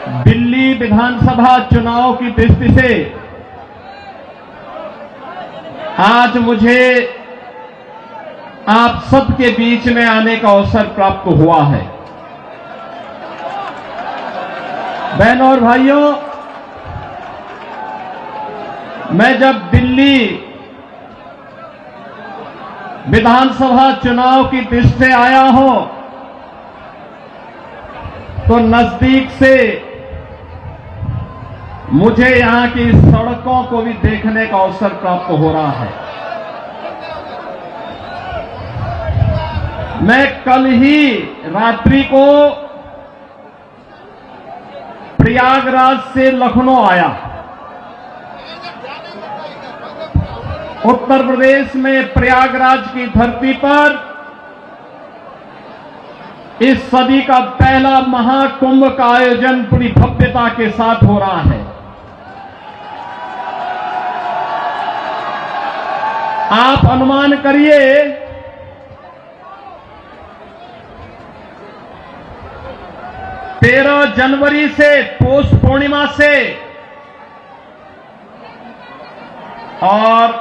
दिल्ली विधानसभा चुनाव की दृष्टि से आज मुझे आप सबके बीच में आने का अवसर प्राप्त हुआ है। बहनों और भाइयों, मैं जब दिल्ली विधानसभा चुनाव की दृष्टि से आया हूं तो नजदीक से मुझे यहां की सड़कों को भी देखने का अवसर प्राप्त हो रहा है। मैं कल ही रात्रि को प्रयागराज से लखनऊ आया। उत्तर प्रदेश में प्रयागराज की धरती पर इस सदी का पहला महाकुंभ का आयोजन पूरी भव्यता के साथ हो रहा है। आप अनुमान करिए 13 जनवरी से पौष पूर्णिमा से और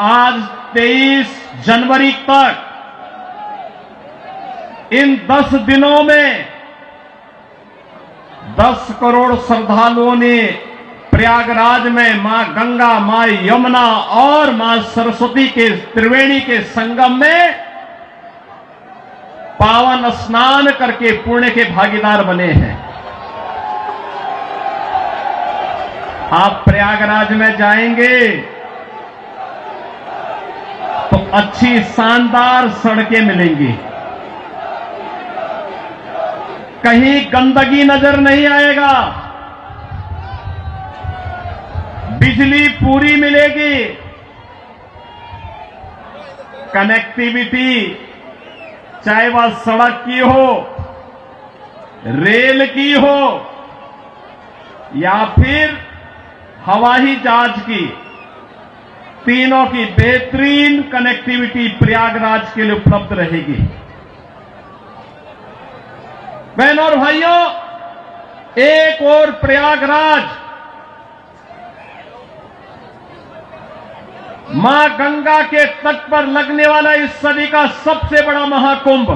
आज 23 जनवरी तक इन 10 दिनों में 10 करोड़ श्रद्धालुओं ने प्रयागराज में मां गंगा, मां यमुना और मां सरस्वती के त्रिवेणी के संगम में पावन स्नान करके पुण्य के भागीदार बने हैं। आप प्रयागराज में जाएंगे तो अच्छी शानदार सड़कें मिलेंगी, कहीं गंदगी नजर नहीं आएगा, बिजली पूरी मिलेगी, कनेक्टिविटी चाहे वह सड़क की हो, रेल की हो या फिर हवाई जहाज की, तीनों की बेहतरीन कनेक्टिविटी प्रयागराज के लिए उपलब्ध रहेगी। बहनों और भाइयों, एक और प्रयागराज मां गंगा के तट पर लगने वाला इस सदी का सबसे बड़ा महाकुंभ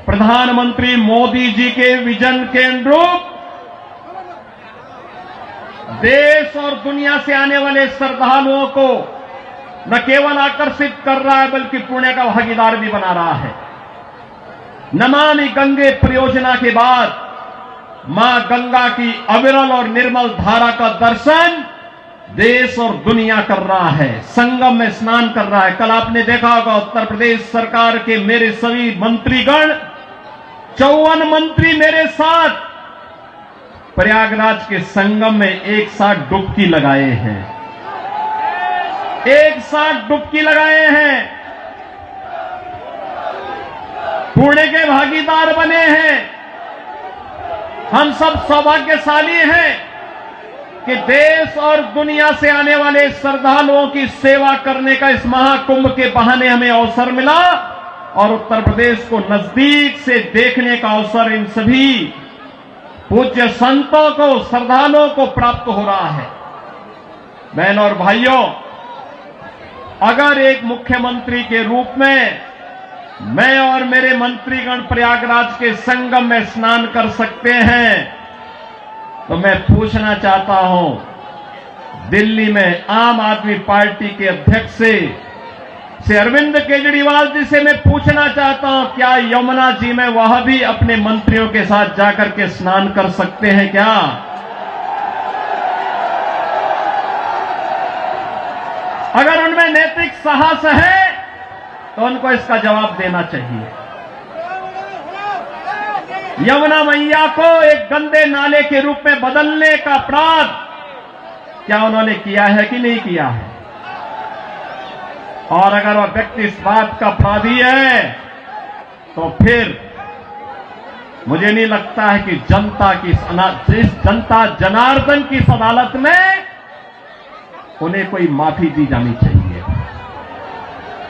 प्रधानमंत्री मोदी जी के विजन के अनुरूप देश और दुनिया से आने वाले श्रद्धालुओं को न केवल आकर्षित कर रहा है बल्कि पुण्य का भागीदार भी बना रहा है। नमामि गंगे परियोजना के बाद मां गंगा की अविरल और निर्मल धारा का दर्शन देश और दुनिया कर रहा है, संगम में स्नान कर रहा है। कल आपने देखा होगा उत्तर प्रदेश सरकार के मेरे सभी मंत्रीगण 54 मंत्री मेरे साथ प्रयागराज के संगम में एक साथ डुबकी लगाए हैं, एक साथ डुबकी लगाए हैं, पुण्य के भागीदार बने हैं। हम सब सौभाग्यशाली हैं कि देश और दुनिया से आने वाले श्रद्धालुओं की सेवा करने का इस महाकुंभ के बहाने हमें अवसर मिला और उत्तर प्रदेश को नजदीक से देखने का अवसर इन सभी पूज्य संतों को, श्रद्धालुओं को प्राप्त हो रहा है। बहनों और भाइयों, अगर एक मुख्यमंत्री के रूप में मैं और मेरे मंत्रीगण प्रयागराज के संगम में स्नान कर सकते हैं तो मैं पूछना चाहता हूं, दिल्ली में आम आदमी पार्टी के अध्यक्ष से अरविंद केजरीवाल जी से मैं पूछना चाहता हूं, क्या यमुना जी में वह भी अपने मंत्रियों के साथ जाकर के स्नान कर सकते हैं क्या? अगर उनमें नैतिक साहस है तो उनको इसका जवाब देना चाहिए। यमुना मैया को एक गंदे नाले के रूप में बदलने का अपराध क्या उन्होंने किया है कि नहीं किया है? और अगर वह व्यक्ति इस बात का अपराधी है तो फिर मुझे नहीं लगता है कि जनता जनार्दन की इस अदालत में उन्हें कोई माफी दी जानी चाहिए।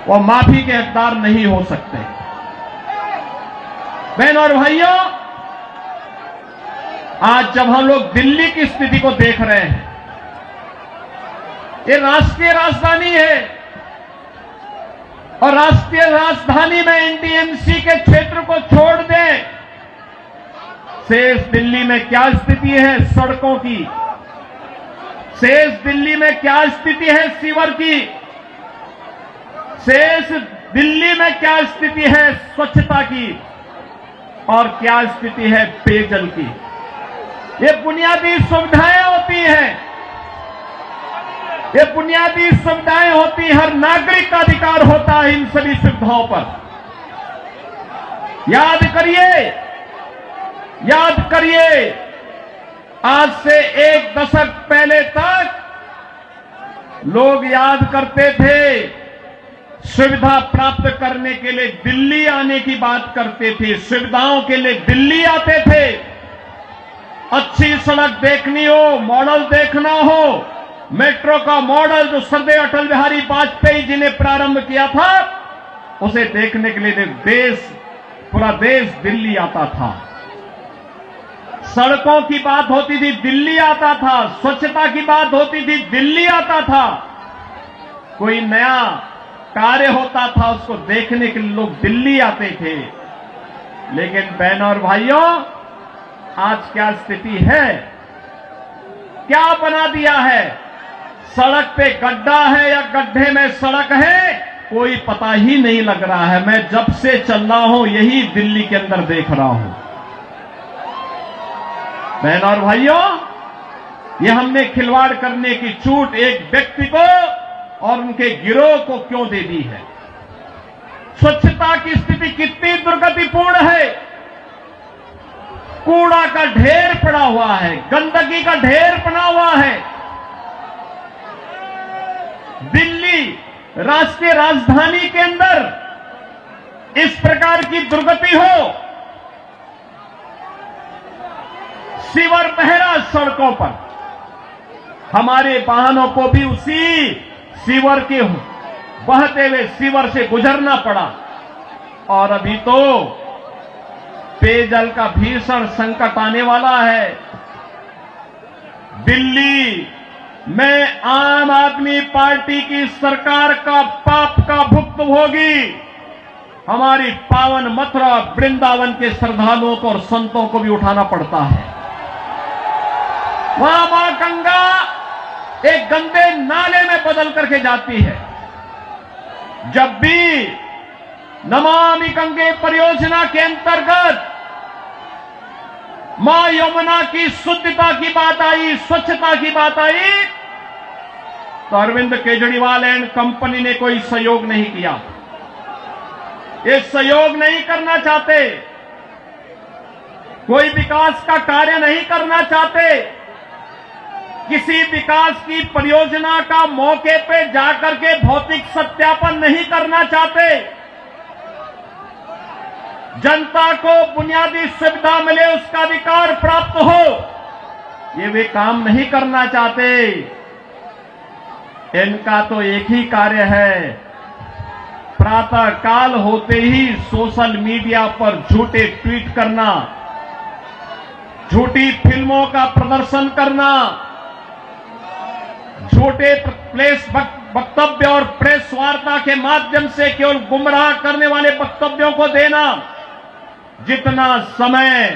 वो माफी के हकदार नहीं हो सकते। बहनों और भाइयों, आज जब हम लोग दिल्ली की स्थिति को देख रहे हैं, ये राष्ट्रीय राजधानी है और राष्ट्रीय राजधानी में एनटीएमसी के क्षेत्र को छोड़ दें, शेष दिल्ली में क्या स्थिति है सड़कों की, शेष दिल्ली में क्या स्थिति है सीवर की, शेष दिल्ली में क्या स्थिति है स्वच्छता की और क्या स्थिति है पेयजल की। ये बुनियादी सुविधाएं होती हैं, ये बुनियादी सुविधाएं होती, हर नागरिक का अधिकार होता है इन सभी सुविधाओं पर। याद करिए, आज से एक दशक पहले तक लोग याद करते थे, सुविधा प्राप्त करने के लिए दिल्ली आने की बात करते थे, सुविधाओं के लिए दिल्ली आते थे। अच्छी सड़क देखनी हो, मॉडल देखना हो, मेट्रो का मॉडल जो सरदार अटल बिहारी वाजपेयी जी ने प्रारंभ किया था, उसे देखने के लिए पूरा देश दिल्ली आता था। सड़कों की बात होती थी, दिल्ली आता था। स्वच्छता की बात होती थी, दिल्ली आता था। कोई नया कार्य होता था, उसको देखने के लिए लोग दिल्ली आते थे। लेकिन बहनों और भाइयों, आज क्या स्थिति है, क्या बना दिया है? सड़क पे गड्ढा है या गड्ढे में सड़क है, कोई पता ही नहीं लग रहा है। मैं जब से चल रहा हूं यही दिल्ली के अंदर देख रहा हूं। बहनों और भाइयों, ये हमने खिलवाड़ करने की छूट एक व्यक्ति को और उनके गिरोह को क्यों दे दी है? स्वच्छता की स्थिति कितनी दुर्गतिपूर्ण है। कूड़ा का ढेर पड़ा हुआ है, गंदगी का ढेर पड़ा हुआ है। दिल्ली राष्ट्रीय राजधानी के अंदर इस प्रकार की दुर्गति हो, सीवर बह रहा सड़कों पर, हमारे वाहनों को भी उसी सीवर के बहते हुए सीवर से गुजरना पड़ा। और अभी तो पेयजल का भीषण संकट आने वाला है। दिल्ली में आम आदमी पार्टी की सरकार का पाप का भुक्तभोगी हमारी पावन मथुरा वृंदावन के श्रद्धालुओं को और संतों को भी उठाना पड़ता है। वहां मां गंगा एक गंदे नाले में बदल करके जाती है। जब भी नमामि गंगे परियोजना के अंतर्गत मां यमुना की शुद्धता की बात आई, स्वच्छता की बात आई, तो अरविंद केजरीवाल एंड कंपनी ने कोई सहयोग नहीं किया। ये सहयोग नहीं करना चाहते, कोई विकास का कार्य नहीं करना चाहते, किसी विकास की परियोजना का मौके पे जाकर के भौतिक सत्यापन नहीं करना चाहते, जनता को बुनियादी सुविधा मिले, उसका अधिकार प्राप्त हो, ये वे काम नहीं करना चाहते। इनका तो एक ही कार्य है, प्रातः काल होते ही सोशल मीडिया पर झूठे ट्वीट करना, झूठी फिल्मों का प्रदर्शन करना, झूठे प्रेस वक्तव्य और प्रेस वार्ता के माध्यम से केवल गुमराह करने वाले वक्तव्यों को देना। जितना समय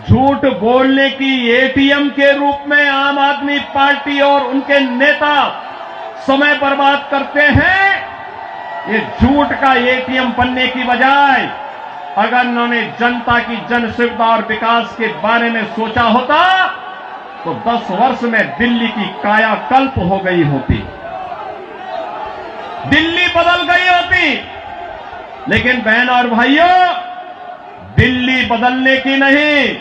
झूठ बोलने की एटीएम के रूप में आम आदमी पार्टी और उनके नेता समय बर्बाद करते हैं, ये झूठ का एटीएम बनने की बजाय अगर उन्होंने जनता की जन सुविधा और विकास के बारे में सोचा होता तो 10 वर्ष में दिल्ली की कायाकल्प हो गई होती, दिल्ली बदल गई होती। लेकिन बहन और भाइयों, दिल्ली बदलने की नहीं,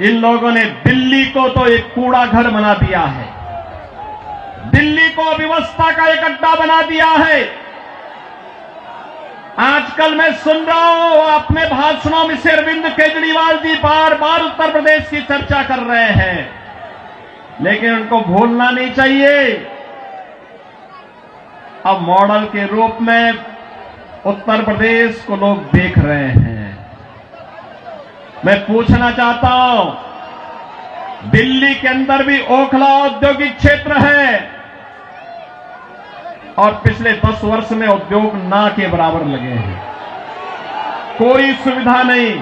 इन लोगों ने दिल्ली को तो एक कूड़ा घर बना दिया है, दिल्ली को अव्यवस्था का एक अड्डा बना दिया है। आजकल मैं सुन रहा हूं अपने भाषणों में से अरविंद केजरीवाल जी बार बार उत्तर प्रदेश की चर्चा कर रहे हैं, लेकिन उनको भूलना नहीं चाहिए, अब मॉडल के रूप में उत्तर प्रदेश को लोग देख रहे हैं। मैं पूछना चाहता हूं, दिल्ली के अंदर भी ओखला औद्योगिक क्षेत्र है और पिछले 10 वर्ष में उद्योग ना के बराबर लगे हैं। कोई सुविधा नहीं,